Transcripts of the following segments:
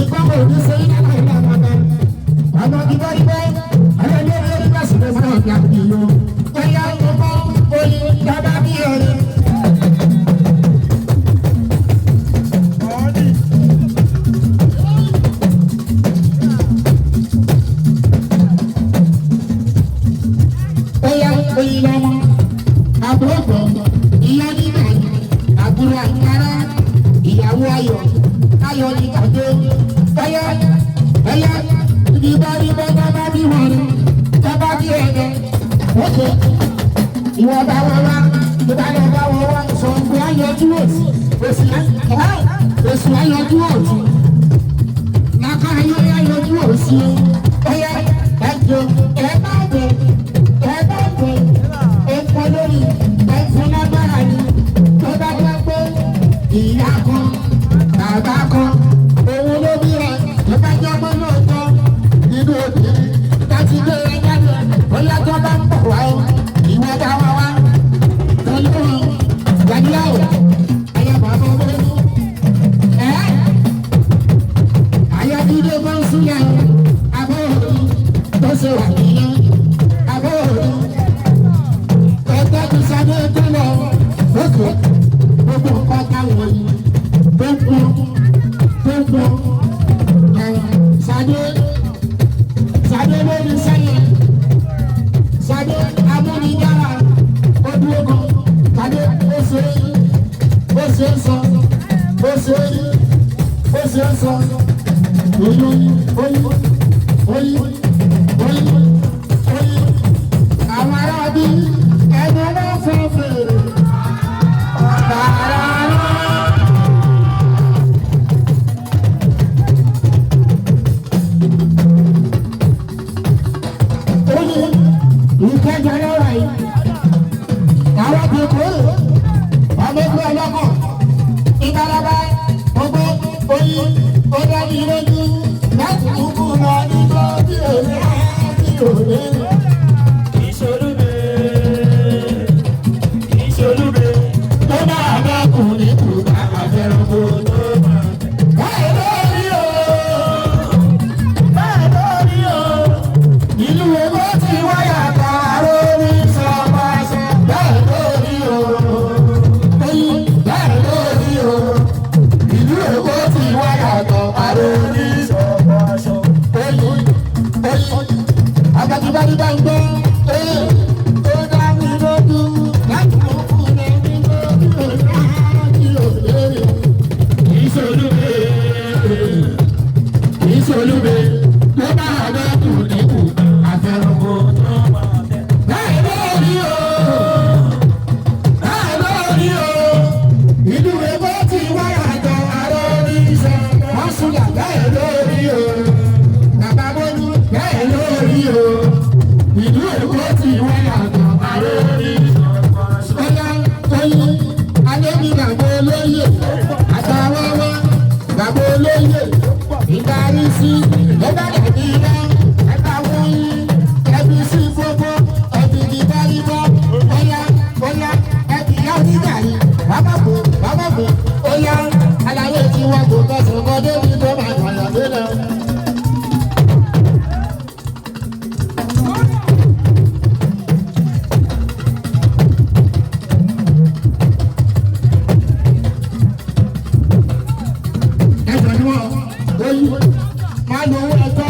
ìkọ́kọ̀ òní ṣe iná náà ní ọmọ ìbọn ibẹ̀ ọlọ́dún lórí bẹ́sì ló fún ọ̀gá ìlú bóyá ọmọ oyin dábàá bí ọ̀rẹ́. bóyá oyin lọ́mọ àbúrò bọ̀ ìyá nígbà àbúrò àyàrá ìyàwó ayọ̀ ayọ̀ ní kàdé bóyá bóyá ìdìbò ìbọn dábàá bí wọ́n dábàá bí ẹ̀yẹ wọ́n ìwọ bá wọn wá ìbálẹ̀ bá wọn wá sọ pé ayọ̀jú òsì èsì ayọ̀jú òsì nàkà ayọ̀jú òsì bóyá ẹ̀jọ̀ ẹ̀ bá bẹ̀ ẹ̀kọ́ lórí ẹ̀fún lágbára ni tó bá wá pé ìyá kan bàbá kan òun ló bí ẹ tó bá jẹ́ ọmọ náà tán nínú obìnrin láti gbé ẹ jáde bóyá tó bá ń pọ̀ wá o ìwọ bá wá wá pẹ̀lú gbàdúrà ayé bàbá olóyún ayọ̀dúndé bá ń súnlẹ̀ abọ́ òru tó ṣe wà nìyẹn abọ́ òru ẹgbẹ́ ti sábẹ́ tó lọ lókè gbogbo nǹkan táwọn yìí tó ń pọ̀ sábẹ́ lórí sẹ́yìn sábẹ́ amúnidára ojúogun sábẹ́ ó ṣe ń sọ oyin àwọn ará bí ẹgbẹ́ náà fẹ́ fèrè bàrà oyin ìkẹjọ lọ́wọ́ yìí àwọn bí kò ọmọ ẹgbẹ́ ọlọ́kọ̀ ìgbàlọ́bà gbogbo oyin ó dání lójú láti kúkú lọ nígbà tí òní àti òní. Ìṣolúbe tó máa bá kùnrin kù bá àfẹ́ràn kó tó máa. Báyìí lórí o, ìlú owó ti wáyà kàró ní sọ́pàṣẹ. Báyìí lórí o, báyìí lórí o, ìlú owó ti wáyà kàró ní sọ́pàṣẹ. Àgbàdìbàdì bá ń gbọ́. Ìṣolúbe ló bá àbẹ́ kù níkù àfẹnukò tó máa tẹ̀. Báyìí lórí o, ìlú Èkó ti wáyà jọ àrò oníṣẹ́ wọ́n súnlẹ̀ báyìí lórí o. Bàbá Bólú báyìí lórí o, ìlú Èkó ti wáyà jọ àrò oníṣẹ́. Bóyá oyin alẹ́bí bàbá olóyè àtàwọ́wọ́ bàbá olóyè ìdarí sí ẹgbẹ́ dàbí iná ẹgbẹ́ wọ́nyí ẹbí sí gbogbo ẹbí dìbò ibò bóyá ẹbí yá onígbà yìí bábàbò bóyá aláyé tí wọ́n kò kẹsàn kọ́ débi tó máa gbọ̀yàn délẹ̀. Máa lo owó ẹ̀tọ́.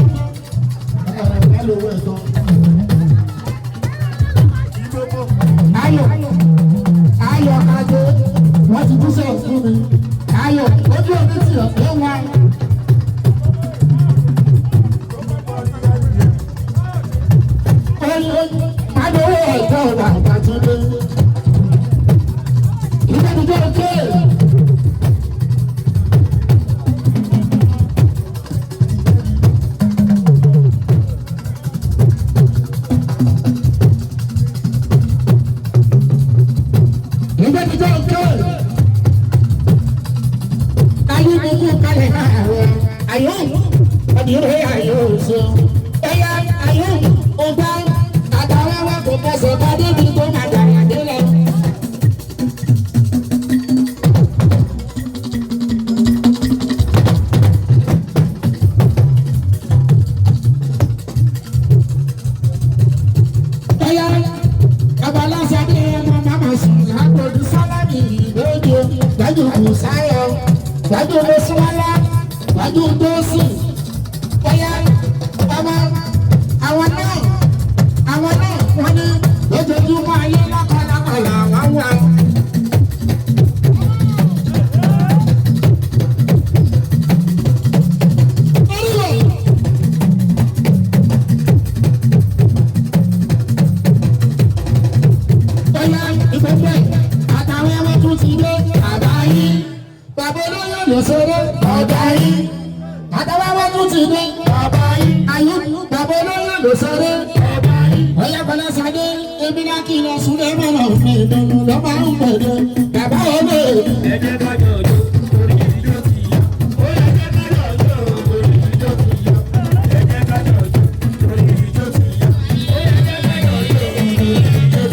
Ayọ̀ kájọ wọ́n ti búṣẹ̀ fún mi. Ayọ̀ ojú omi ti ọ̀pẹ́ wá. Máa lo owó ẹ̀tọ́ ọ̀gá àgbàjọ́lé. Ìdánidọ́ òkè. Ayọ̀, ọba, àtàwọn kò kẹsẹ̀ bá débi tó. tọ́jú tó sùn bóyá ọmọ àwọn náà wọ́n ní lójoojúmọ́ ayé lákàlákàlà wọ́n wà. Bóyá ìgbẹ́gbẹ́ àtàwọn ẹwẹ́ tún ti dé àbáyé bàbá olóyè ló ṣeré ọ̀dà yìí àtàwọn ẹwẹ́ tún ti dé àbáyé ayé bàbá olóyè ló ṣeré ọ̀dà yìí. Ọ̀yá Bọ́lá Ṣadé ebi náà kí lọ sùn lẹ́mọ̀ náà fi ìdùnnú ló máa ń pèdè bàbá olè. Ẹ̀jẹ̀ kájọ ọjọ́ orí ìjọ ti yá. Ó yẹ kẹ́ kájọ ọjọ́ orí ìjọ ti yá. Ẹ̀jẹ̀ kájọ ọjọ́ orí ìjọ ti yá. Ó yẹ kẹ́ kájọ ọjọ́ orí ìjọ ti yá.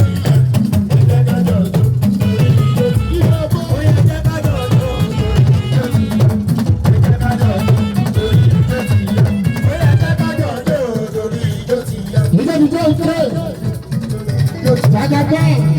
Bye.